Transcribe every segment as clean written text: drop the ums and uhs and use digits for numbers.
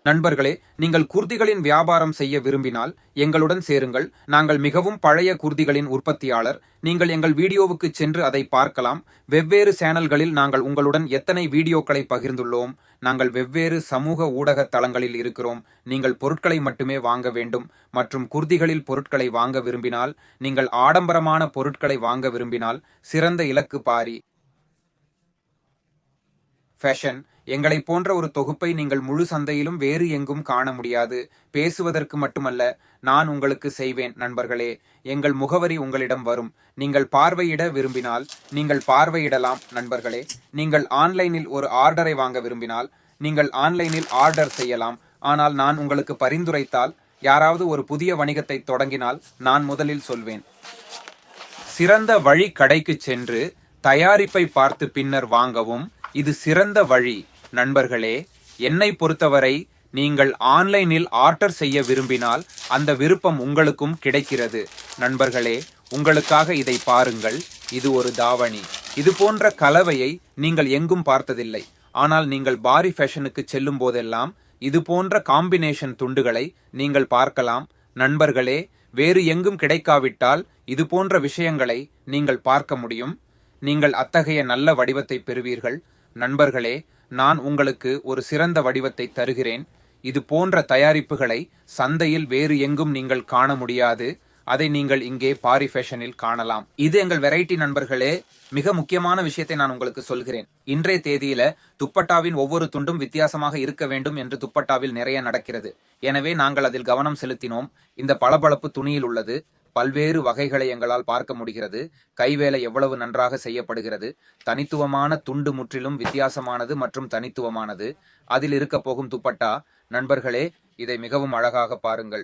நண்பர்களே, நீங்கள் குர்திகளின் வியாபாரம் செய்ய விரும்பினால் எங்களுடன் சேருங்கள். நாங்கள் மிகவும் பழைய குர்திகளின் உற்பத்தியாளர். நீங்கள் எங்கள் வீடியோவுக்கு சென்று அதை பார்க்கலாம். வெவ்வேறு சேனல்களில் நாங்கள் உங்களுடன் எத்தனை வீடியோக்களை பகிர்ந்துள்ளோம். நாங்கள் வெவ்வேறு சமூக ஊடக தளங்களில் இருக்கிறோம். நீங்கள் பொருட்களை மட்டுமே வாங்க வேண்டும் மற்றும் குர்திகளில் பொருட்களை வாங்க விரும்பினால், நீங்கள் ஆடம்பரமான பொருட்களை வாங்க விரும்பினால் சிறந்த இலக்கு பாரி ஃபேஷன். எங்களைப் போன்ற ஒரு தொகுப்பை நீங்கள் முழு சந்தையிலும் வேறு எங்கும் காண முடியாது. பேசுவதற்கு மட்டுமல்ல, நான் உங்களுக்கு செய்வேன். நண்பர்களே, எங்கள் முகவரி உங்களிடம் வரும். நீங்கள் பார்வையிட விரும்பினால் நீங்கள் பார்வையிடலாம். நண்பர்களே, நீங்கள் ஆன்லைனில் ஒரு ஆர்டரை வாங்க விரும்பினால் நீங்கள் ஆன்லைனில் ஆர்டர் செய்யலாம். ஆனால் நான் உங்களுக்கு பரிந்துரைத்தால், யாராவது ஒரு புதிய வணிகத்தை தொடங்கினால் நான் முதலில் சொல்வேன், சிறந்த வழி கடைக்கு சென்று தயாரிப்பை பார்த்து பின்னர் வாங்கவும். இது சிறந்த வழி. நண்பர்களே, என்னை பொறுத்தவரை நீங்கள் ஆன்லைனில் ஆர்டர் செய்ய விரும்பினால் அந்த விருப்பம் உங்களுக்கும் கிடைக்கிறது. நண்பர்களே, உங்களுக்காக இதை பாருங்கள். இது ஒரு தாவணி. இது போன்ற கலவையை நீங்கள் எங்கும் பார்த்ததில்லை. ஆனால் நீங்கள் பாரி ஃபேஷனுக்கு செல்லும் போதெல்லாம் இது போன்ற காம்பினேஷன் துண்டுகளை நீங்கள் பார்க்கலாம். நண்பர்களே, வேறு எங்கும் கிடைக்காவிட்டால் இது போன்ற விஷயங்களை நீங்கள் பார்க்க முடியும். நீங்கள் அத்தகைய நல்ல வடிவத்தை பெறுவீர்கள். நண்பர்களே, நான் உங்களுக்கு ஒரு சிறந்த வடிவத்தை தருகிறேன். இது போன்ற தயாரிப்புகளை சந்தையில் வேறு எங்கும் நீங்கள் காண முடியாது. அதை நீங்கள் இங்கே பாரி ஃபேஷனில் காணலாம். இது எங்கள் வெரைட்டி. நண்பர்களே, மிக முக்கியமான விஷயத்தை நான் உங்களுக்கு சொல்கிறேன். இன்றைய தேதியில துப்பட்டாவின் ஒவ்வொரு துண்டும் வித்தியாசமாக இருக்க வேண்டும் என்று துப்பட்டாவில் நிறைய நடக்கிறது. எனவே நாங்கள் அதில் கவனம் செலுத்தினோம். இந்த பளபளப்பு துணியில் உள்ளது. பல்வேறு வகைகளை எங்களால் பார்க்க முடிகிறது. கைவேலை எவ்வளவு நன்றாக செய்யப்படுகிறது. தனித்துவமான துண்டு, முற்றிலும் வித்தியாசமானது மற்றும் தனித்துவமானது. அதில் இருக்க போகும் துப்பட்டா. நண்பர்களே, இதை மிகவும் அழகாக பாருங்கள்.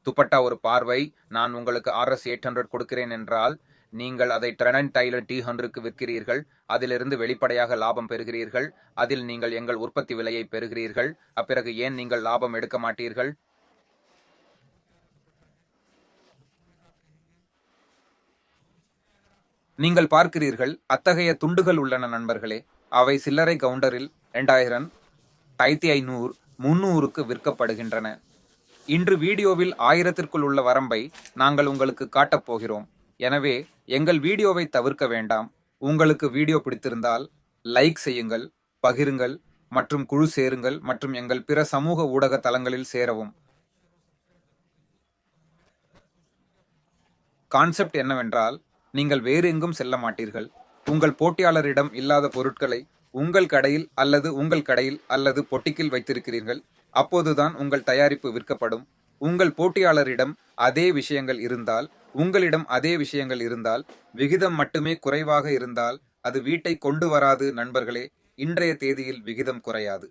துப்பட்டா ஒரு பார்வை. நான் உங்களுக்கு RS 800 கொடுக்கிறேன் என்றால் நீங்கள் அதை ட்ரெண்ட் டைலர் T100க்கு விற்கிறீர்கள். அதிலிருந்து வெளிப்படையாக லாபம் பெறுகிறீர்கள். அதில் நீங்கள் எங்கள் உற்பத்தி விலையை பெறுகிறீர்கள். அப்பிறகு ஏன் நீங்கள் லாபம் எடுக்க மாட்டீர்கள்? நீங்கள் பார்க்கிறீர்கள், அத்தகைய துண்டுகள் உள்ளன. நண்பர்களே, அவை சில்லறை கவுண்டரில் 2000, 1500, 300க்கு விற்கப்படுகின்றன. இன்று வீடியோவில் 1000ற்குள் உள்ள வரம்பை நாங்கள் உங்களுக்கு காட்டப் போகிறோம். எனவே எங்கள் வீடியோவை தவிர்க்க வேண்டாம். உங்களுக்கு வீடியோ பிடித்திருந்தால் லைக் செய்யுங்கள், பகிருங்கள் மற்றும் குழு சேருங்கள் மற்றும் எங்கள் பிற சமூக ஊடக தளங்களில் சேரவும். கான்செப்ட் என்னவென்றால், நீங்கள் வேறு எங்கும் செல்ல மாட்டீர்கள். உங்கள் போட்டியாளரிடம் இல்லாத பொருட்களை உங்கள் கடையில் அல்லது பொட்டிக்கில் வைத்திருக்கிறீர்கள். அப்போதுதான் உங்கள் தயாரிப்பு விற்கப்படும். உங்கள் போட்டியாளரிடம் அதே விஷயங்கள் இருந்தால், உங்களிடம் அதே விஷயங்கள் இருந்தால், விகிதம் மட்டுமே குறைவாக இருந்தால் அது வீட்டை கொண்டு வராது. நண்பர்களே, இன்றைய தேதியில் விகிதம் குறையாது.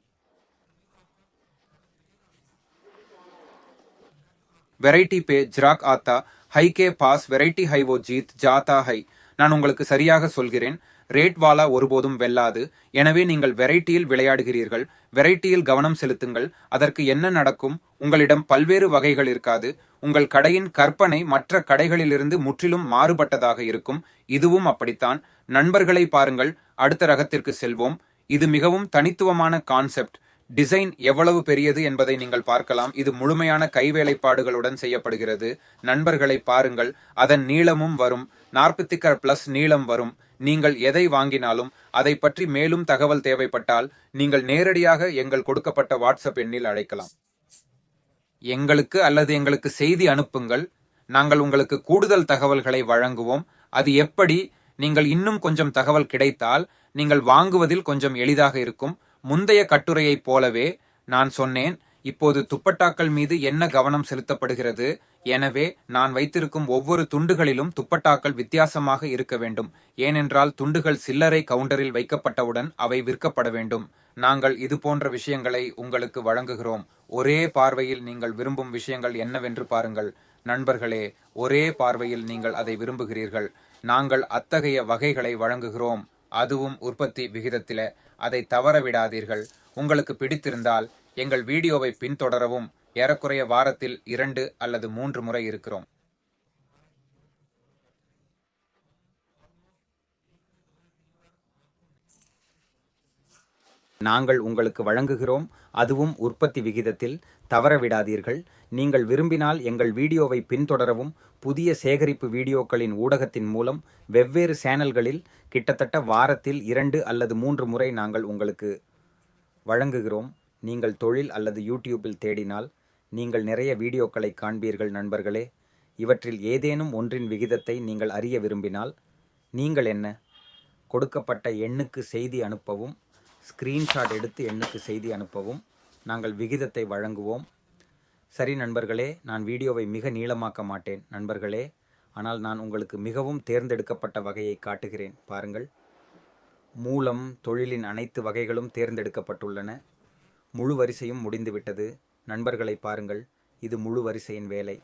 வெரைட்டி பே ஜ்ராக் ஆத்தா, ஹை கே பாஸ் வெரைட்டி ஹை ஓ ஜீத் ஜாத்தா ஹை. நான் உங்களுக்கு சரியாக சொல்கிறேன். ரேட் வாலா ஒருபோதும் வெல்லாது. எனவே நீங்கள் வெரைட்டியில் விளையாடுகிறீர்கள். வெரைட்டியில் கவனம் செலுத்துங்கள். அதற்கு என்ன நடக்கும்? உங்களிடம் பல்வேறு வகைகள் இருக்காது. உங்கள் கடையின் கற்பனை மற்ற கடைகளிலிருந்து முற்றிலும் மாறுபட்டதாக இருக்கும். இதுவும் அப்படித்தான். நண்பர்களை பாருங்கள். அடுத்த ரகத்திற்கு செல்வோம். இது மிகவும் தனித்துவமான கான்செப்ட். டிசைன் எவ்வளவு பெரியது என்பதை நீங்கள் பார்க்கலாம். இது முழுமையான கைவேலைப்பாடுகளுடன் செய்யப்படுகிறது. நண்பர்களை பாருங்கள். அதன் நீளமும் வரும். 40+ நீளம் வரும். நீங்கள் எதை வாங்கினாலும் அதை பற்றி மேலும் தகவல் தேவைப்பட்டால் நீங்கள் நேரடியாக எங்கள் கொடுக்கப்பட்ட வாட்ஸ்அப் எண்ணில் அழைக்கலாம். எங்களுக்கு செய்தி அனுப்புங்கள். நாங்கள் உங்களுக்கு கூடுதல் தகவல்களை வழங்குவோம். அது எப்படி? நீங்கள் இன்னும் கொஞ்சம் தகவல் கிடைத்தால் நீங்கள் வாங்குவதில் கொஞ்சம் எளிதாக இருக்கும். முந்தைய கட்டுரையைப் போலவே நான் சொன்னேன், இப்போது துப்பட்டாக்கள் மீது என்ன கவனம் செலுத்தப்படுகிறது. எனவே நான் வைத்திருக்கும் ஒவ்வொரு துண்டுகளிலும் துப்பட்டாக்கள் வித்தியாசமாக இருக்க வேண்டும். ஏனென்றால் துண்டுகள் சில்லறை கவுண்டரில் வைக்கப்பட்டவுடன் அவை விற்கப்பட வேண்டும். நாங்கள் இது போன்ற விஷயங்களை உங்களுக்கு வழங்குகிறோம். ஒரே பார்வையில் நீங்கள் விரும்பும் விஷயங்கள் என்னவென்று பாருங்கள். நண்பர்களே, ஒரே பார்வையில் நீங்கள் அதை விரும்புகிறீர்கள். நாங்கள் அத்தகைய வகைகளை வழங்குகிறோம். அதுவும் உற்பத்தி விகிதத்தில. அதை தவற விடாதீர்கள். உங்களுக்கு பிடித்திருந்தால் எங்கள் வீடியோவை பின்தொடரவும். ஏறக்குறைய வாரத்தில் 2 அல்லது 3 முறை இருக்கிறோம். நாங்கள் உங்களுக்கு வழங்குகிறோம். அதுவும் உற்பத்தி விகிதத்தில் தவற விடாதீர்கள். நீங்கள் விரும்பினால் எங்கள் வீடியோவை பின்தொடரவும் புதிய சேகரிப்பு வீடியோக்களின் ஊடகத்தின் மூலம் வெவ்வேறு சேனல்களில் கிட்டத்தட்ட வாரத்தில் 2 அல்லது 3 முறை நாங்கள் உங்களுக்கு வழங்குகிறோம். நீங்கள் தொழில் அல்லது யூடியூபில் தேடினால் நீங்கள் நிறைய வீடியோக்களை காண்பீர்கள் நண்பர்களே. இவற்றில் ஏதேனும் ஒன்றின் விகிதத்தை நீங்கள் அறிய விரும்பினால் நீங்கள் என்ன கொடுக்கப்பட்ட எண்ணுக்கு செய்தி அனுப்பவும், ஸ்க்ரீன்ஷாட் எடுத்து எண்ணுக்கு செய்தி அனுப்பவும். நாங்கள் விகிதத்தை வழங்குவோம். சரி நண்பர்களே, நான் வீடியோவை மிக நீளமாக்க மாட்டேன் நண்பர்களே. ஆனால் நான் உங்களுக்கு மிகவும் தேர்ந்தெடுக்கப்பட்ட வகையை காட்டுகிறேன். பாருங்கள், மூலம் தொழிலின் அனைத்து வகைகளும் தேர்ந்தெடுக்கப்பட்டுள்ளன. முழு வரிசையும் முடிந்துவிட்டது. நண்பர்களை பாருங்கள், இது முழு வரிசையின் வேலை.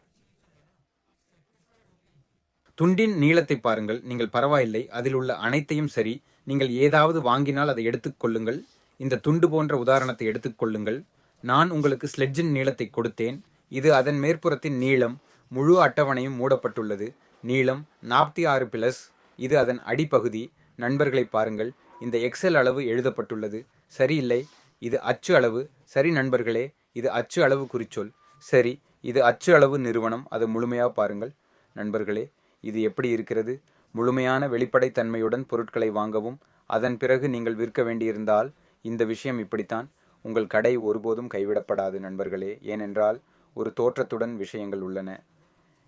துண்டின் நீளத்தை பாருங்கள். நீங்கள் பரவாயில்லை, அதில் உள்ள அனைத்தையும் சரி. நீங்கள் ஏதாவது வாங்கினால் அதை எடுத்துக்கொள்ளுங்கள். இந்த துண்டு போன்ற உதாரணத்தை எடுத்துக்கொள்ளுங்கள். நான் உங்களுக்கு ஸ்லெட்ஜின் நீளத்தை கொடுத்தேன். இது அதன் மேற்புறத்தின் நீளம். முழு அட்டவணையும் மூடப்பட்டுள்ளது. நீளம் 46+. இது அதன் அடிப்பகுதி. நண்பர்களை பாருங்கள், இந்த எக்ஸல் அளவு எழுதப்பட்டுள்ளது. சரியில்லை, இது அச்சு அளவு. சரி நண்பர்களே, இது அச்சு அளவு குறிச்சொல். சரி, இது அச்சு அளவு நிறுவனம். அதை முழுமையாக பாருங்கள் நண்பர்களே. இது எப்படி இருக்கிறது? முழுமையான வெளிப்படைத்தன்மையுடன் பொருட்களை வாங்கவும் அதன் பிறகு நீங்கள் விற்க வேண்டியிருந்தால் இந்த விஷயம் இப்படித்தான். உங்கள் கடை ஒருபோதும் கைவிடப்படாது நண்பர்களே. ஏனென்றால் ஒரு தோற்றத்துடன் விஷயங்கள் உள்ளன.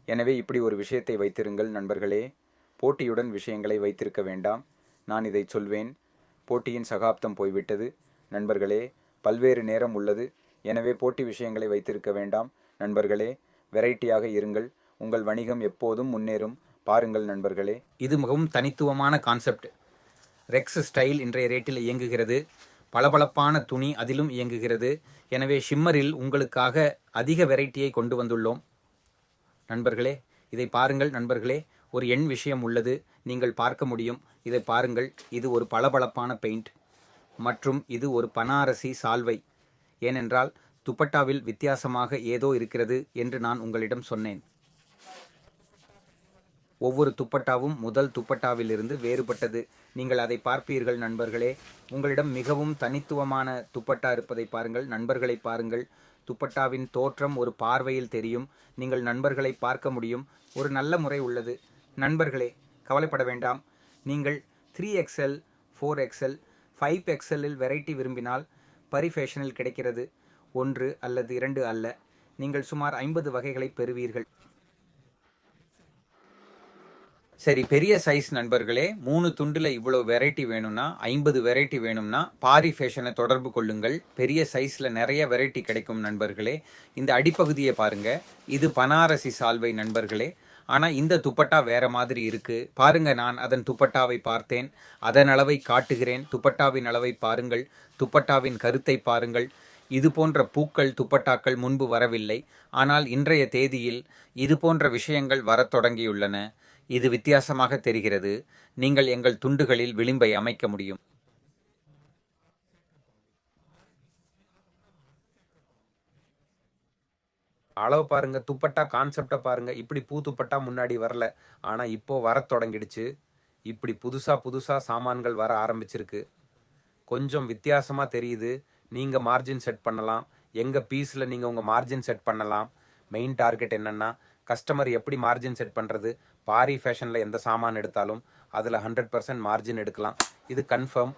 எனவே இப்படி ஒரு விஷயத்தை வைத்திருங்கள் நண்பர்களே. போட்டியுடன் விஷயங்களை வைத்திருக்க வேண்டாம். நான் இதை சொல்வேன். போட்டியின் சகாப்தம் போய்விட்டது நண்பர்களே. பல்வேறு நேரம் உள்ளது. எனவே போட்டி விஷயங்களை வைத்திருக்க வேண்டாம் நண்பர்களே. வெரைட்டியாக இருங்கள். உங்கள் வணிகம் எப்போதும் முன்னேறும். பாருங்கள் நண்பர்களே, இது மிகவும் தனித்துவமான கான்செப்ட். ரெக்ஸ் ஸ்டைல் இன்றைய ரேட்டில் இயங்குகிறது. பளபளப்பான துணி அதிலும் இயங்குகிறது. எனவே ஷிம்மரில் உங்களுக்காக அதிக வெரைட்டியை கொண்டு வந்துள்ளோம் நண்பர்களே. இதை பாருங்கள் நண்பர்களே. ஒரு எண் விஷயம் உள்ளது, நீங்கள் பார்க்க முடியும். இதை பாருங்கள், இது ஒரு பளபளப்பான பெயிண்ட் மற்றும் இது ஒரு பனாரசி சால்வை. ஏனென்றால் துப்பட்டாவில் வித்தியாசமாக ஏதோ இருக்கிறது என்று நான் உங்களிடம் சொன்னேன். ஒவ்வொரு துப்பட்டாவும் முதல் துப்பட்டாவிலிருந்து வேறுபட்டது. நீங்கள் அதை பார்ப்பீர்கள் நண்பர்களே. உங்களிடம் மிகவும் தனித்துவமான துப்பட்டா இருப்பதை பாருங்கள். நண்பர்களை பாருங்கள். துப்பட்டாவின் தோற்றம் ஒரு பார்வையில் தெரியும். நீங்கள் நண்பர்களை பார்க்க முடியும். ஒரு நல்ல முறை உள்ளது நண்பர்களே. கவலைப்பட வேண்டாம். நீங்கள் 3XL, 4XL, 5XLல் வெரைட்டி விரும்பினால் பரி ஃபேஷனில் கிடைக்கிறது. 1 அல்லது 2 அல்ல, நீங்கள் சுமார் 50 வகைகளை பெறுவீர்கள். சரி, பெரிய சைஸ் நண்பர்களே, 3 துண்டில் இவ்வளோ வெரைட்டி வேணும்னா, 50 வெரைட்டி வேணும்னா பாரி ஃபேஷனை தொடர்பு கொள்ளுங்கள். பெரிய சைஸில் நிறைய வெரைட்டி கிடைக்கும் நண்பர்களே. இந்த அடிப்பகுதியை பாருங்க, இது பனாரசி சால்வை நண்பர்களே. ஆனால் இந்த துப்பட்டா வேற மாதிரி இருக்கு. பாருங்க, நான் அதன் துப்பட்டாவை பார்த்தேன். அதன் அளவை காட்டுகிறேன். துப்பட்டாவின் அளவை பாருங்கள். துப்பட்டாவின் கருத்தை பாருங்கள். இது போன்ற பூக்கள் துப்பட்டாக்கள் முன்பு வரவில்லை. ஆனால் இன்றைய தேதியில் இது போன்ற விஷயங்கள் வரத் தொடங்கியுள்ளன. இது வித்தியாசமாக தெரிகிறது. நீங்கள் எங்கள் துண்டுகளில் விளிம்பை அமைக்க முடியும். அளவு பாருங்க, துப்பட்டா கான்செப்டை பாருங்க. இப்படி பூ துப்பட்டா முன்னாடி வரல, ஆனால் இப்போ வரத் தொடங்கிடுச்சு. இப்படி புதுசா சாமான்கள் வர ஆரம்பிச்சிருக்கு. கொஞ்சம் வித்தியாசமாக தெரியுது. நீங்கள் மார்ஜின் செட் பண்ணலாம். எங்கள் பீஸில் நீங்கள் உங்கள் மார்ஜின் செட் பண்ணலாம். மெயின் டார்கெட் என்னென்னா, கஸ்டமர் எப்படி மார்ஜின் செட் பண்ணுறது. பாரி ஃபேஷனில் எந்த சாமான் எடுத்தாலும் அதில் 100% மார்ஜின் எடுக்கலாம். இது கன்ஃபார்ம்.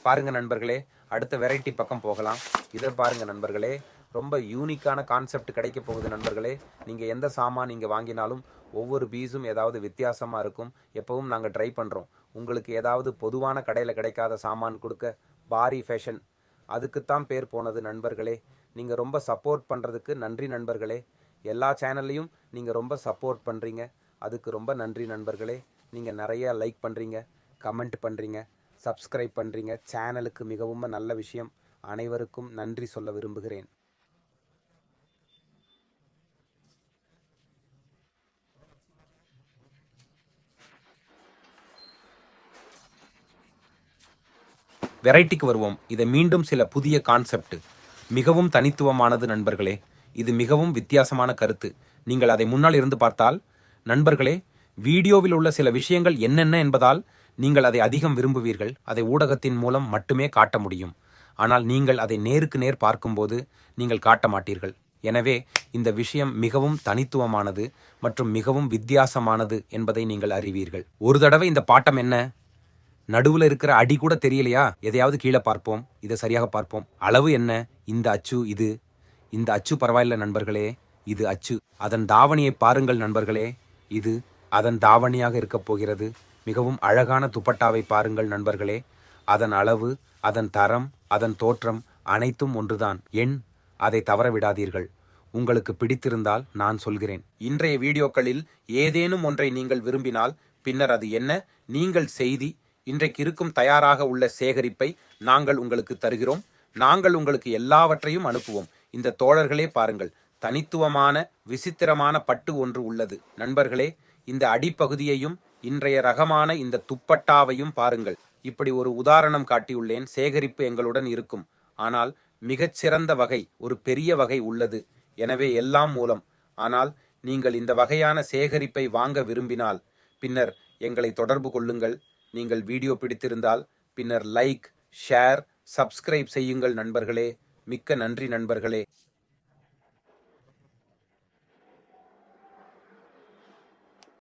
பாருங்கள் நண்பர்களே, அடுத்த வெரைட்டி பக்கம் போகலாம். இதை பாருங்கள் நண்பர்களே, ரொம்ப யூனிக்கான கான்செப்ட் கிடைக்க போகுது நண்பர்களே. நீங்கள் எந்த சாமான் இங்கே வாங்கினாலும் ஒவ்வொரு பீஸும் ஏதாவது வித்தியாசமாக இருக்கும். எப்பவும் நாங்கள் ட்ரை பண்ணுறோம். உங்களுக்கு ஏதாவது பொதுவான கடையில் கிடைக்காத சாமான் கொடுக்க பாரி ஃபேஷன் அதுக்குத்தான் பேர் போனது நண்பர்களே. நீங்கள் ரொம்ப சப்போர்ட் பண்ணுறதுக்கு நன்றி நண்பர்களே. எல்லா சேனல்லையும் நீங்கள் ரொம்ப சப்போர்ட் பண்ணுறீங்க. அதுக்கு ரொம்ப நன்றி நண்பர்களே. நீங்கள் நிறைய லைக் பண்ணுறீங்க, கமெண்ட் பண்ணுறீங்க, சப்ஸ்கிரைப் பண்ணுறீங்க. சேனலுக்கு மிகவும் நல்ல விஷயம். அனைவருக்கும் நன்றி சொல்ல விரும்புகிறேன். வெரைட்டிக்கு வருவோம். இதை மீண்டும் சில புதிய கான்செப்ட், மிகவும் தனித்துவமானது நண்பர்களே. இது மிகவும் வித்தியாசமான கருத்து. நீங்கள் அதை முன்னால் இருந்து பார்த்தால் நண்பர்களே, வீடியோவில் உள்ள சில விஷயங்கள் என்னென்ன என்பதால் நீங்கள் அதை அதிகம் விரும்புவீர்கள். அதை ஊடகத்தின் மூலம் மட்டுமே காட்ட முடியும். ஆனால் நீங்கள் அதை நேருக்கு நேர் பார்க்கும்போது நீங்கள் காட்ட மாட்டீர்கள். எனவே இந்த விஷயம் மிகவும் தனித்துவமானது மற்றும் மிகவும் வித்தியாசமானது என்பதை நீங்கள் அறிவீர்கள். ஒரு தடவை இந்த பாட்டம் என்ன, நடுவில் இருக்கிற அடி கூட தெரியலையா? எதையாவது கீழே பார்ப்போம், இதை சரியாக பார்ப்போம். அளவு என்ன? இந்த அச்சு, இந்த அச்சு பரவாயில்ல நண்பர்களே, இது அச்சு. அதன் தாவணியை பாருங்கள் நண்பர்களே, இது அதன் தாவணியாக இருக்கப் போகிறது. மிகவும் அழகான துப்பட்டாவை பாருங்கள் நண்பர்களே. அதன் அளவு, அதன் தரம், அதன் தோற்றம் அனைத்தும் ஒன்றுதான். அதை தவற விடாதீர்கள். உங்களுக்கு பிடித்திருந்தால் நான் சொல்கிறேன். இன்றைய வீடியோக்களில் ஏதேனும் ஒன்றை நீங்கள் விரும்பினால் பின்னர் அது என்ன, நீங்கள் செய்தி இன்றைக்கு இருக்கும் தயாராக உள்ள சேகரிப்பை நாங்கள் உங்களுக்கு தருகிறோம். நாங்கள் உங்களுக்கு எல்லாவற்றையும் அனுப்புவோம். இந்த தோழர்களே பாருங்கள், தனித்துவமான விசித்திரமான பட்டு ஒன்று உள்ளது. நண்பர்களே, இந்த அடிப்பகுதியையும் இன்றைய ரகமான இந்த துப்பட்டாவையும் பாருங்கள். இப்படி ஒரு உதாரணம் காட்டியுள்ளேன். சேகரிப்பு எங்களுடன் இருக்கும். ஆனால் மிகச்சிறந்த வகை, ஒரு பெரிய வகை உள்ளது. எனவே எல்லாம் மூலம். ஆனால் நீங்கள் இந்த வகையான சேகரிப்பை வாங்க விரும்பினால் பின்னர் எங்களை தொடர்பு கொள்ளுங்கள். நீங்கள் வீடியோ பிடித்திருந்தால் பின்னர் லைக், ஷேர், சப்ஸ்கிரைப் செய்யுங்கள் நண்பர்களே. மிக்க நன்றி நண்பர்களே.